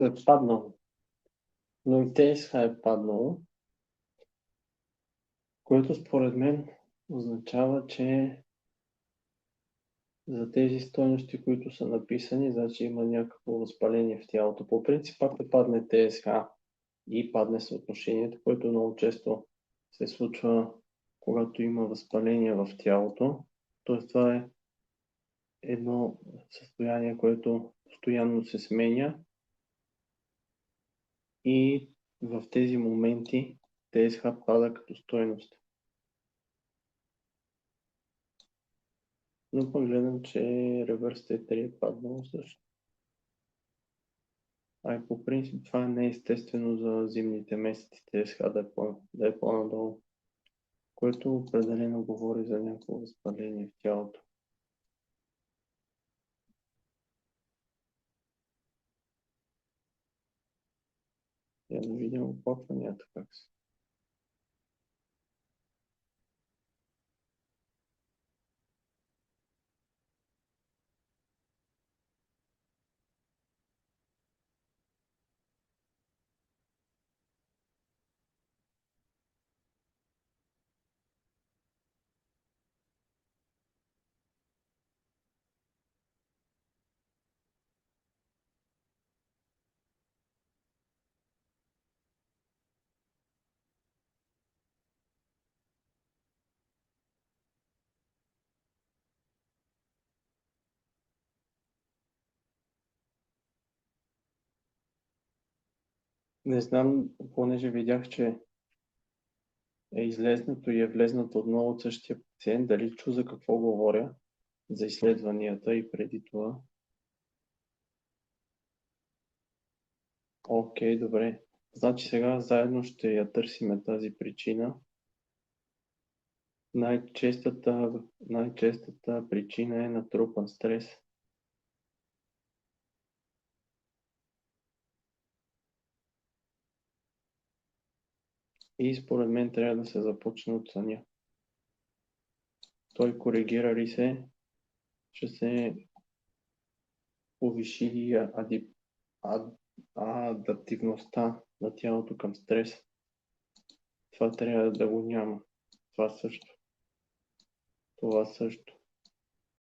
е паднало. Но и ТСХ е паднало, което според мен означава, че за тези стойности, които са написани, значи има някакво възпаление в тялото. По принцип, пак да падне ТСХ и падне съотношението, което много често се случва, когато има възпаление в тялото. Тоест това е едно състояние, което постоянно се сменя и в тези моменти ТСХ пада като стойност. Но пък гледам, че реверс T3 е паднало също. А и по принцип това не е естествено за зимните месеци ТСХ да е по-надолу, което определено говори за някакво възпаление в тялото. Я да видим оплакванията как са. Не знам, понеже видях, че е излезнато и е влезнато отново от същия пациент, дали чу за какво говоря, за изследванията и преди това. Окей, добре. Значи сега заедно ще я търсиме тази причина. Най-честата причина е натрупан стрес. И според мен трябва да се започне от съня. Той коригира ли се, ще се повиши адаптивността на тялото към стрес. Това трябва да го няма. Това също.